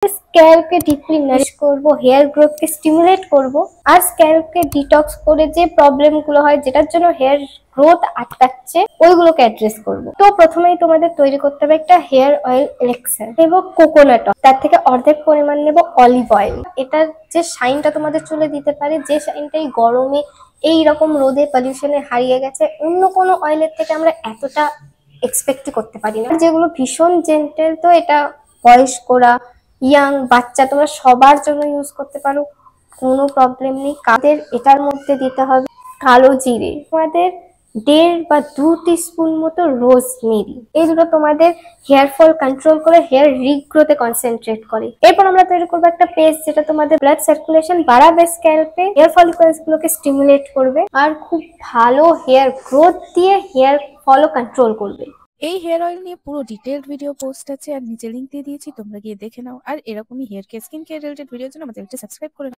স্ক্যাল্পকে deeply Nourish করব, hair গ্রোথকে stimulate করব, আর স্ক্যাল্পকে detox করে যে প্রবলেম গুলো হয় যেটার জন্য হেয়ার গ্রোথ আটকাচ্ছে ওইগুলোকে অ্যাড্রেস করব। তো প্রথমেই তোমাদের তৈরি করতে হবে একটা হেয়ার অয়েল এলেক্সার। নেব কোকোনাট অয়েল, তার থেকে অর্ধেক পরিমাণ নেব অলিভ অয়েল। এটার যে শাইনটা তোমাদের চুলে দিতে পারে, যে শাইনটা এই গরমে এই রকম রোদে পলিউশনে হারিয়ে গেছে, অন্য কোনো অয়েলের থেকে আমরা এতটা এক্সপেক্ট করতে পারি না। যেগুলো ভীষণ জেন্টেল, তো এটা বয়স্করা, ইয়াং, বাচ্চা, তোমরা সবার জন্য ইউজ করতে পারো, কোনো প্রবলেম নেই। কাদের এটার মধ্যে দিতে হবে কালো জিরে, তোমাদের 1.5 বা 2 টিস্পুন মতো রোজমেরি। এই দুটো তোমাদের হেয়ার ফল কন্ট্রোল করে, হেয়ার রিগ্রোথে কনসেন্ট্রেট করে। এরপর আমরা তৈরি করবো একটা পেস্ট যেটা তোমাদের ব্লাড সার্কুলেশন বাড়াবে, স্ক্যাল্পে হেয়ার ফলিকলস গুলোকে স্টিমুলেট করবে, আর খুব ভালো হেয়ার গ্রোথ দিয়ে হেয়ার ফলও কন্ট্রোল করবে। এই হেয়ার অয়েল নিয়ে পুরো ডিটেইলড ভিডিও পোস্ট আছে আর নিচে লিংক দিয়ে দিয়েছি, তোমরা গিয়ে দেখে নাও। আর এরকমই hair care, skin care related ভিডিওর জন্য আমাদের চ্যানেলটি সাবস্ক্রাইব করে নাও।